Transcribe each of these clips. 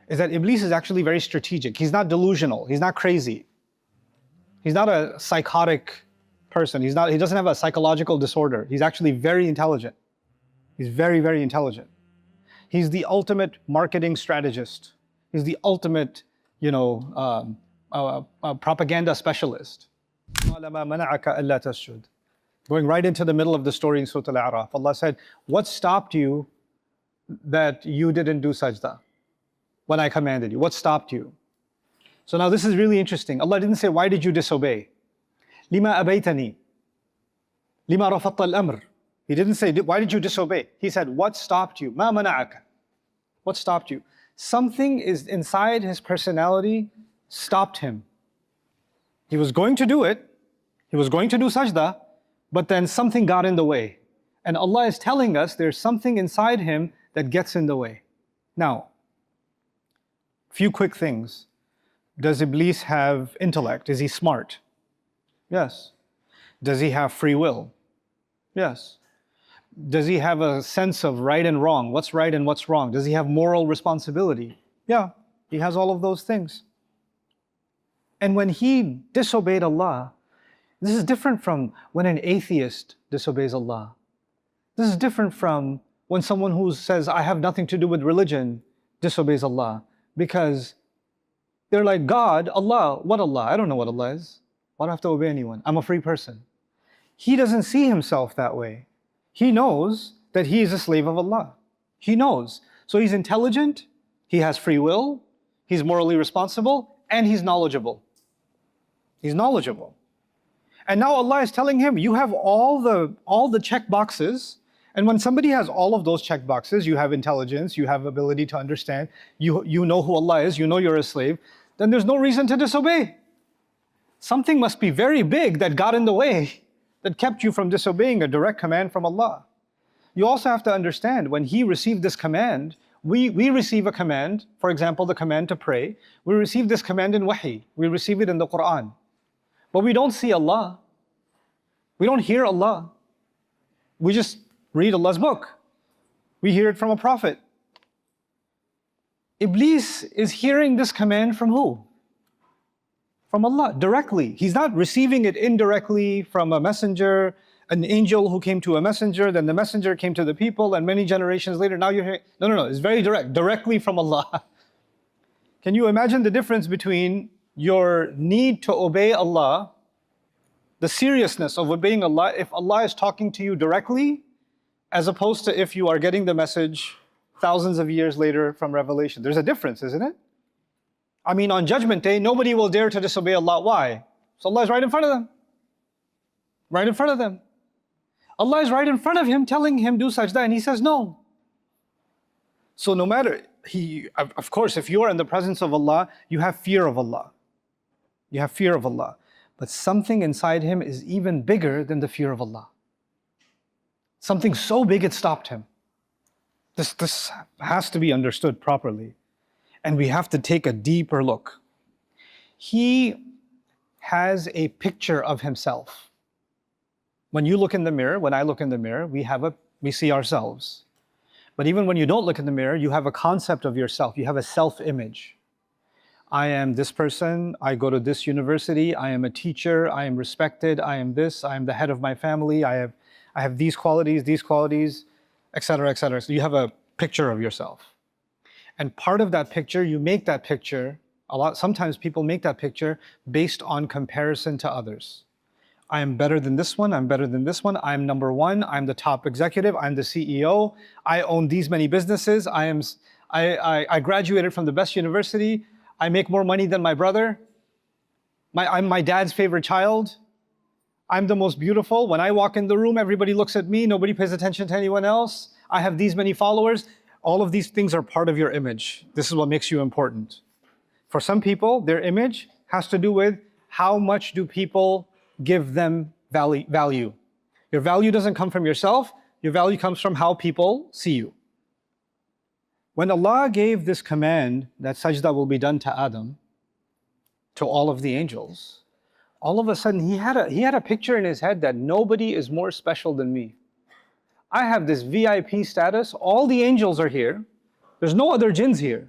is that Iblis is actually very strategic. He's not delusional. He's not crazy. He's not a psychotic person. He doesn't have a psychological disorder. He's actually very intelligent. He's very, very intelligent. He's the ultimate marketing strategist. He's the ultimate, propaganda specialist. Going right into the middle of the story in Surah Al-A'raf, Allah said, what stopped you that you didn't do sajda when I commanded you? What stopped you? So now this is really interesting. Allah didn't say, why did you disobey? Lima abaytani. Lima rafatta al-amr. He didn't say, why did you disobey? He said, what stopped you? Ma mana'aka. What stopped you? Something is inside his personality stopped him. He was going to do it. He was going to do sajda, but then something got in the way. And Allah is telling us there's something inside him that gets in the way. Now, few quick things. Does Iblis have intellect? Is he smart? Yes. Does he have free will? Yes. Does he have a sense of right and wrong? What's right and what's wrong? Does he have moral responsibility? Yeah, he has all of those things. And when he disobeyed Allah, this is different from when an atheist disobeys Allah. This is different from when someone who says, I have nothing to do with religion, disobeys Allah. Because they're like, God, Allah, what Allah? I don't know what Allah is. Why do I have to obey anyone? I'm a free person. He doesn't see himself that way. He knows that he is a slave of Allah. He knows. So he's intelligent, he has free will, he's morally responsible, and he's knowledgeable. He's knowledgeable. And now Allah is telling him, you have all the check boxes. And when somebody has all of those check boxes, you have intelligence, you have ability to understand, you know who Allah is, you know you're a slave, then there's no reason to disobey. Something must be very big that got in the way, that kept you from disobeying a direct command from Allah. You also have to understand, when he received this command, we receive a command, for example, the command to pray. We receive this command in wahi. We receive it in the Quran. But we don't see Allah. We don't hear Allah. We just read Allah's book. We hear it from a prophet. Iblis is hearing this command from who? From Allah, directly. He's not receiving it indirectly from a messenger, an angel who came to a messenger, then the messenger came to the people, and many generations later, now you're hearing, no, it's very direct, directly from Allah. Can you imagine the difference between your need to obey Allah, the seriousness of obeying Allah, if Allah is talking to you directly, as opposed to if you are getting the message thousands of years later from revelation? There's a difference, isn't it? I mean, on Judgment Day, nobody will dare to disobey Allah. Why? So Allah is right in front of them. Right in front of them. Allah is right in front of him, telling him, do sajda, and he says no. So no matter, of course, if you are in the presence of Allah, you have fear of Allah. You have fear of Allah. But something inside him is even bigger than the fear of Allah. Something so big it stopped him. This has to be understood properly. And we have to take a deeper look. He has a picture of himself. When you look in the mirror, when I look in the mirror, we see ourselves. But even when you don't look in the mirror, you have a concept of yourself. You have a self-image. I am this person, I go to this university, I am a teacher, I am respected, I am this, I am the head of my family, I have these qualities, etc., etc. So you have a picture of yourself. And part of that picture, you make that picture, sometimes people make that picture based on comparison to others. I am better than this one, I'm better than this one, I'm number one, I'm the top executive, I'm the CEO, I own these many businesses, I graduated from the best university, I make more money than my brother, I'm my dad's favorite child, I'm the most beautiful. When I walk in the room, everybody looks at me, nobody pays attention to anyone else. I have these many followers. All of these things are part of your image. This is what makes you important. For some people, their image has to do with how much do people give them value. Your value doesn't come from yourself, your value comes from how people see you. When Allah gave this command that sajda will be done to Adam, to all of the angels, all of a sudden he had a picture in his head that nobody is more special than me. I have this VIP status, all the angels are here, there's no other jinns here.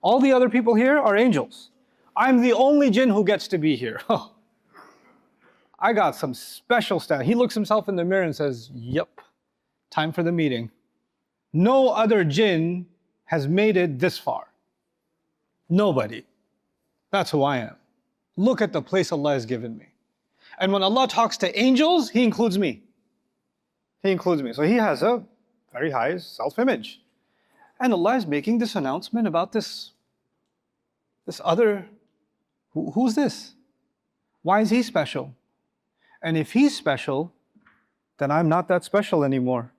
All the other people here are angels. I'm the only jinn who gets to be here. I got some special stuff. He looks himself in the mirror and says, yep, time for the meeting. No other jinn has made it this far. Nobody. That's who I am. Look at the place Allah has given me. And when Allah talks to angels, He includes me. He includes me. So He has a very high self-image. And Allah is making this announcement about this other, who's this? Why is he special? And if he's special, then I'm not that special anymore.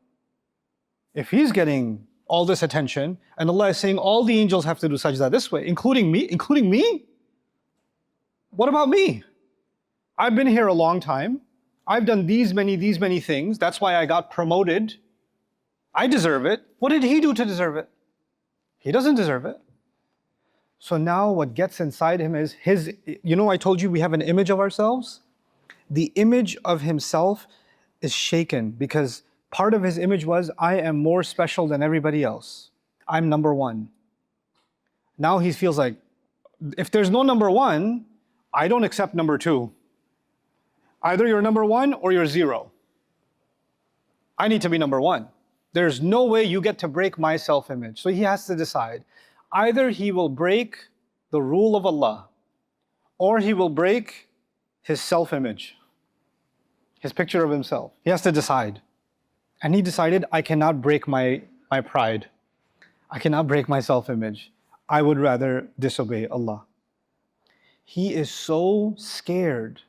If he's getting all this attention, and Allah is saying all the angels have to do sajda this way, including me? What about me? I've been here a long time. I've done these many things. That's why I got promoted. I deserve it. What did he do to deserve it? He doesn't deserve it. So now what gets inside him is I told you we have an image of ourselves. The image of himself is shaken because part of his image was, I am more special than everybody else. I'm number one. Now he feels like, if there's no number one, I don't accept number two. Either you're number one or you're zero. I need to be number one. There's no way you get to break my self-image. So he has to decide. Either he will break the rule of Allah, or he will break his self-image, his picture of himself. He has to decide. And he decided, I cannot break my pride. I cannot break my self-image. I would rather disobey Allah. He is so scared,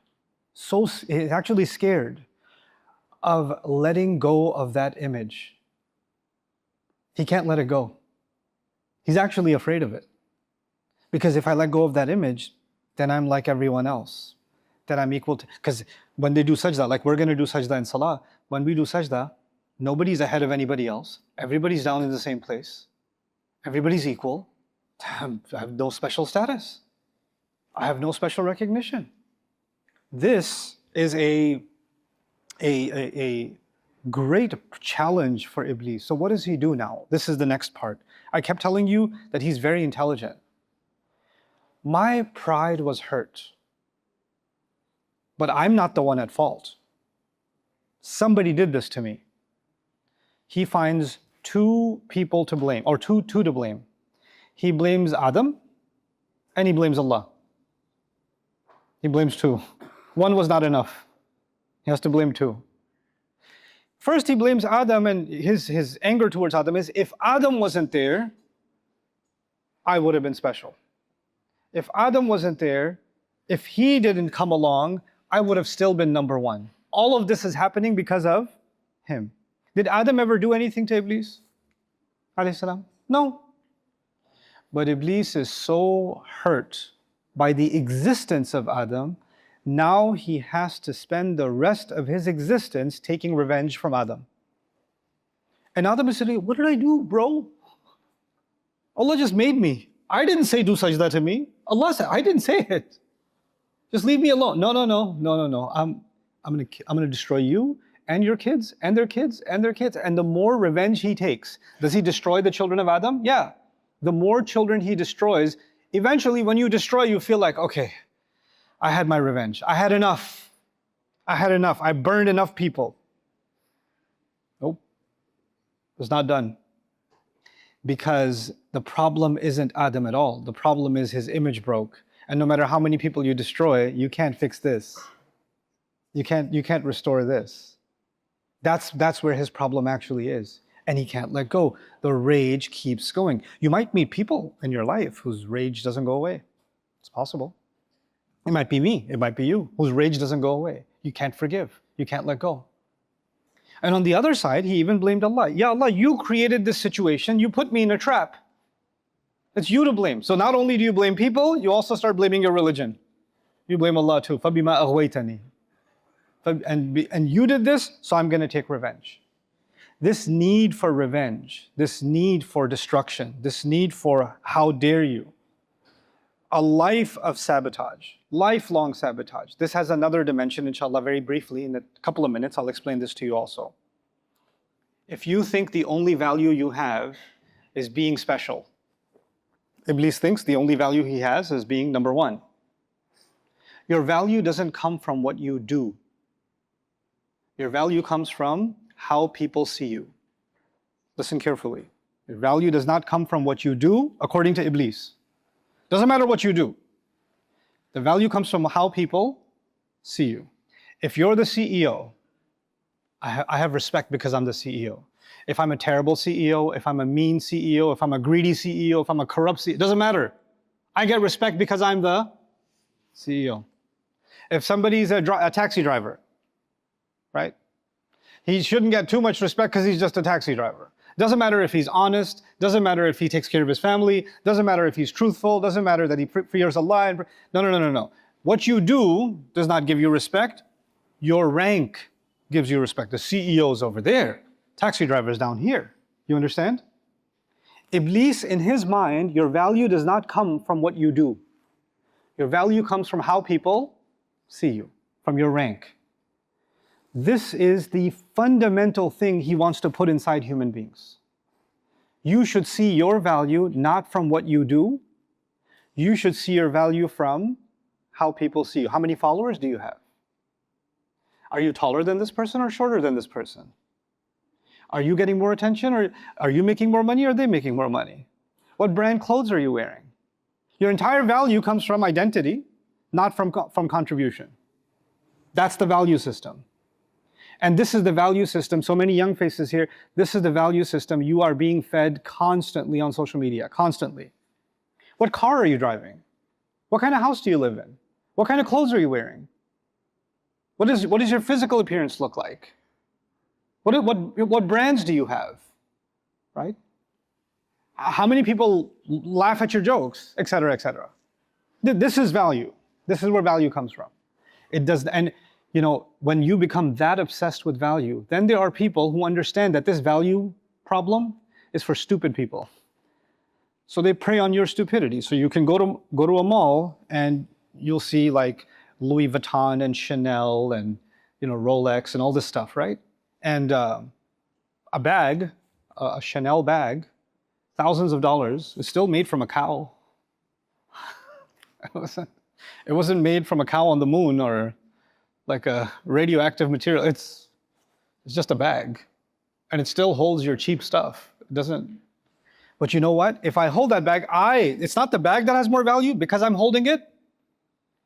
he's actually scared of letting go of that image. He can't let it go. He's actually afraid of it. Because if I let go of that image, then I'm like everyone else. Then I'm equal to, because when they do sajda, like we're going to do sajda in salah, when we do sajda, nobody's ahead of anybody else. Everybody's down in the same place. Everybody's equal. I have no special status. I have no special recognition. This is a great challenge for Iblis. So what does he do now? This is the next part. I kept telling you that he's very intelligent. My pride was hurt, but I'm not the one at fault. Somebody did this to me. He finds two people to blame, or two to blame. He blames Adam and he blames Allah. He blames two. One was not enough. He has to blame two. First, he blames Adam, and his anger towards Adam is, if Adam wasn't there, I would have been special. If Adam wasn't there, if he didn't come along, I would have still been number one. All of this is happening because of him. Did Adam ever do anything to Iblis? Alayhi salam? No. But Iblis is so hurt by the existence of Adam, now he has to spend the rest of his existence taking revenge from Adam. And Adam is saying, what did I do, bro? Allah just made me. I didn't say do sajda to me. Allah said, I didn't say it. Just leave me alone. No. I'm gonna destroy you and your kids and their kids and their kids. And the more revenge he takes, does he destroy the children of Adam? Yeah. The more children he destroys, eventually when you destroy, you feel like, okay, I had my revenge. I had enough. I burned enough people. Nope. It's not done. Because the problem isn't Adam at all. The problem is his image broke. And no matter how many people you destroy, you can't fix this. You can't restore this. That's where his problem actually is. And he can't let go. The rage keeps going. You might meet people in your life whose rage doesn't go away. It's possible. It might be me, it might be you, whose rage doesn't go away. You can't forgive, you can't let go. And on the other side, he even blamed Allah. Ya Allah, you created this situation, you put me in a trap. It's you to blame. So not only do you blame people, you also start blaming your religion. You blame Allah too. فَبِمَا أَغْوَيْتَنِي. And you did this, so I'm going to take revenge. This need for revenge, this need for destruction, this need for how dare you, a life of sabotage, lifelong sabotage. This has another dimension, inshallah, very briefly. In a couple of minutes, I'll explain this to you also. If you think the only value you have is being special, Iblis thinks the only value he has is being number one. Your value doesn't come from what you do. Your value comes from how people see you. Listen carefully. Your value does not come from what you do, according to Iblis. Doesn't matter what you do. The value comes from how people see you. If you're the CEO, I have respect because I'm the CEO. If I'm a terrible CEO, if I'm a mean CEO, if I'm a greedy CEO, if I'm a corrupt CEO, it doesn't matter. I get respect because I'm the CEO. If somebody's a taxi driver, right? He shouldn't get too much respect because he's just a taxi driver. Doesn't matter if he's honest, doesn't matter if he takes care of his family, doesn't matter if he's truthful, doesn't matter that he fears Allah. No. What you do does not give you respect. Your rank gives you respect. The CEO's over there, taxi driver's down here. You understand? Iblis, in his mind, your value does not come from what you do. Your value comes from how people see you, from your rank. This is the fundamental thing he wants to put inside human beings. You should see your value not from what you do. You should see your value from how people see you. How many followers do you have? Are you taller than this person or shorter than this person? Are you getting more attention, or are you making more money, or are they making more money? What brand clothes are you wearing? Your entire value comes from identity, not from contribution. That's the value system. And this is the value system. So many young faces here, this is the value system you are being fed constantly on social media, constantly. What car are you driving? What kind of house do you live in? What kind of clothes are you wearing? What does your physical appearance look like? What brands do you have, right? How many people laugh at your jokes, et cetera, et cetera. This is value. This is where value comes from. It does, and you know, when you become that obsessed with value, then there are people who understand that this value problem is for stupid people. So they prey on your stupidity. So you can go to a mall and you'll see like Louis Vuitton and Chanel and Rolex and all this stuff, right? And a bag, a Chanel bag, thousands of dollars, is still made from a cow. It wasn't made from a cow on the moon or like a radioactive material. It's just a bag, and it still holds your cheap stuff. It doesn't. But you know what? If I hold that bag, it's not the bag that has more value. Because I'm holding it,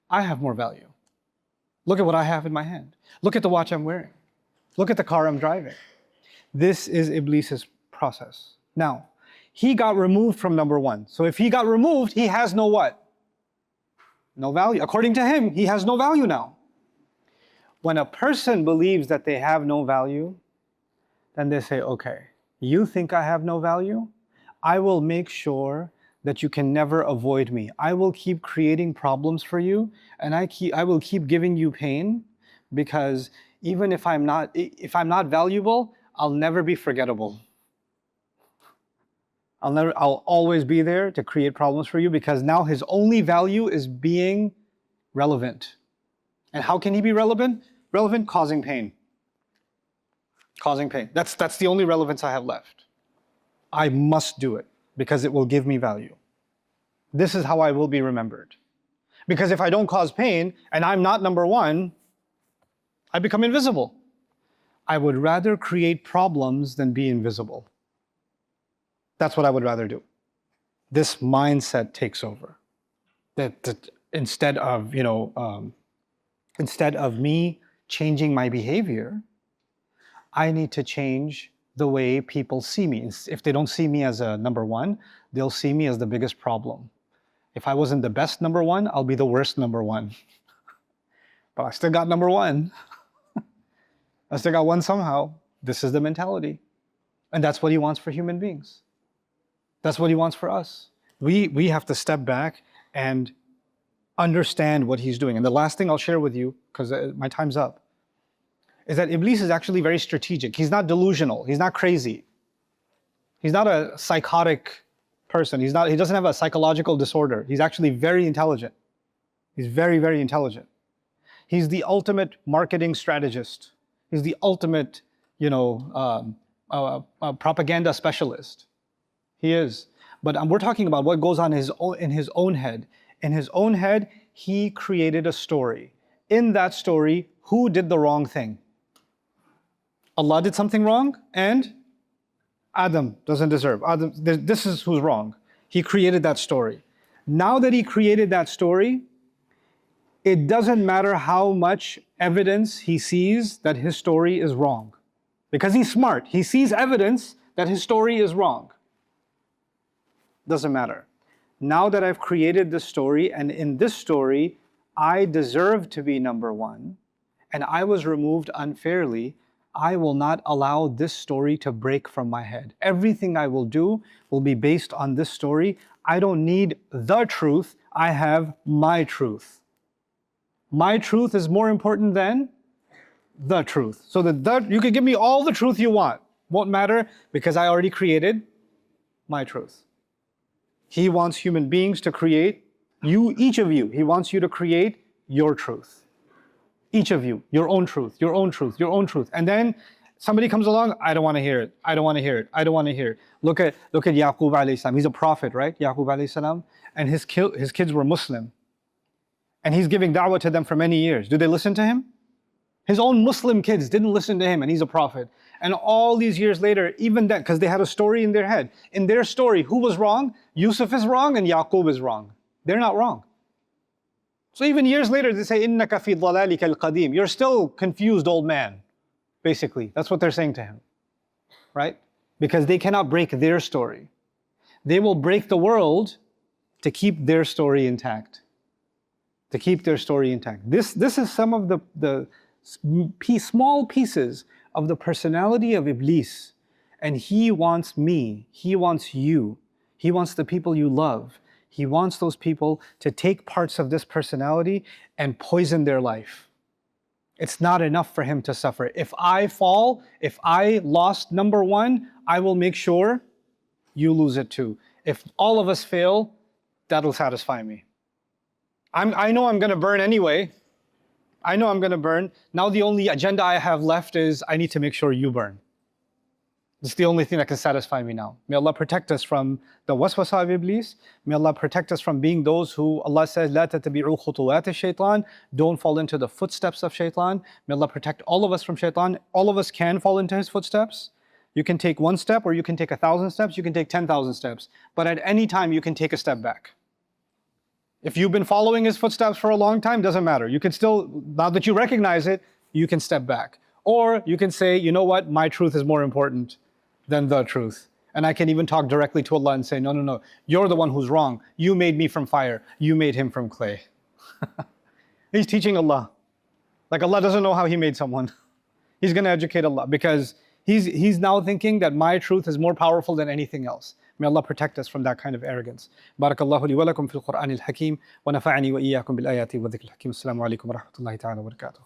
I have more value. Look at what I have in my hand. Look at the watch I'm wearing. Look at the car I'm driving. This is Iblis's process. Now, he got removed from number one. So if he got removed, he has no what? No value. According to him, he has no value now. When a person believes that they have no value, then they say, okay, you think I have no value? I will make sure that you can never avoid me. I will keep creating problems for you, and I will keep giving you pain, because even if I'm not valuable, I'll never be forgettable. I'll always be there to create problems for you, because now his only value is being relevant. And how can he be relevant? Relevant, causing pain. Causing pain. That's the only relevance I have left. I must do it because it will give me value. This is how I will be remembered. Because if I don't cause pain and I'm not number one, I become invisible. I would rather create problems than be invisible. That's what I would rather do. This mindset takes over. That instead of me changing my behavior, I need to change the way people see me. If they don't see me as a number one, they'll see me as the biggest problem. If I wasn't the best number one, I'll be the worst number one. But I still got number one. I still got one somehow. This is the mentality. And that's what he wants for human beings. That's what he wants for us. We have to step back and understand what he's doing. And the last thing I'll share with you, because my time's up, is that Iblis is actually very strategic. He's not delusional. He's not crazy. He's not a psychotic person. He doesn't have a psychological disorder. He's actually very intelligent. He's very, very intelligent. He's the ultimate marketing strategist. He's the ultimate, propaganda specialist. He is. But we're talking about what goes on in his own head. In his own head, he created a story. In that story, who did the wrong thing? Allah did something wrong, and Adam doesn't deserve. Adam, this is who's wrong. He created that story. Now that he created that story, it doesn't matter how much evidence he sees that his story is wrong. Because he's smart. He sees evidence that his story is wrong. Doesn't matter. Now that I've created this story, and in this story, I deserve to be number one, and I was removed unfairly, I will not allow this story to break from my head. Everything I will do will be based on this story. I don't need the truth, I have my truth. My truth is more important than the truth. So you can give me all the truth you want. Won't matter because I already created my truth. He wants human beings to create, each of you, he wants you to create your truth. Each of you, your own truth, your own truth, your own truth. And then somebody comes along, I don't want to hear it, I don't want to hear it, I don't want to hear it. Look at Yaqub alayhi salam. He's a prophet, right? Yaqub alayhi salam. And his kids were Muslim. And he's giving da'wah to them for many years. Do they listen to him? His own Muslim kids didn't listen to him, and he's a prophet. And all these years later, even then, because they had a story in their head, in their story, who was wrong? Yusuf is wrong and Yaqub is wrong. They're not wrong. So even years later, they say, إِنَّكَ فِي ضَلَالِكَ الْقَدِيمِ. You're still confused, old man. Basically, that's what they're saying to him. Right? Because they cannot break their story. They will break the world to keep their story intact. To keep their story intact. This is some of the small pieces of the personality of Iblis. And he wants me, he wants you, he wants the people you love. He wants those people to take parts of this personality and poison their life. It's not enough for him to suffer. If I fall, if I lost number one, I will make sure you lose it too. If all of us fail, that'll satisfy me. I know I'm going to burn anyway. I know I'm going to burn. Now the only agenda I have left is I need to make sure you burn. It's the only thing that can satisfy me now. May Allah protect us from the waswasa of Iblis. May Allah protect us from being those who Allah says, لا تتبعوا خطوات الشيطان. Don't fall into the footsteps of Shaytan. May Allah protect all of us from Shaytan. All of us can fall into his footsteps. You can take one step, or you can take 1,000 steps, you can take 10,000 steps. But at any time you can take a step back. If you've been following his footsteps for a long time, doesn't matter. You can still, now that you recognize it, you can step back. Or you can say, you know what, my truth is more important than the truth. And I can even talk directly to Allah and say, no, no, no, you're the one who's wrong. You made me from fire. You made him from clay. He's teaching Allah. Like Allah doesn't know how he made someone. He's going to educate Allah because he's now thinking that my truth is more powerful than anything else. May Allah protect us from that kind of arrogance. Barakallahu li wa lakum fil Qur'an al-Hakim wa nafa'ani wa iyyakum bil ayati wa dhikr al-Hakim. Assalamu alaikum wa rahmatullahi ta'ala wa barakatuh.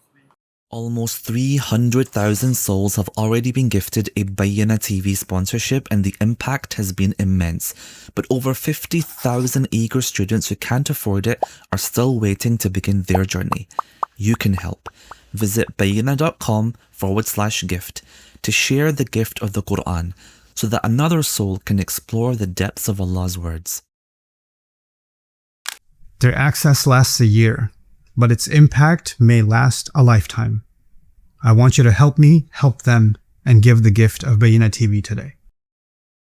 Almost 300,000 souls have already been gifted a Bayyinah TV sponsorship, and the impact has been immense. But over 50,000 eager students who can't afford it are still waiting to begin their journey. You can help. Visit bayyinah.com/gift to share the gift of the Quran, so that another soul can explore the depths of Allah's words. Their access lasts a year, but its impact may last a lifetime. I want you to help me help them and give the gift of Bayyinah TV today.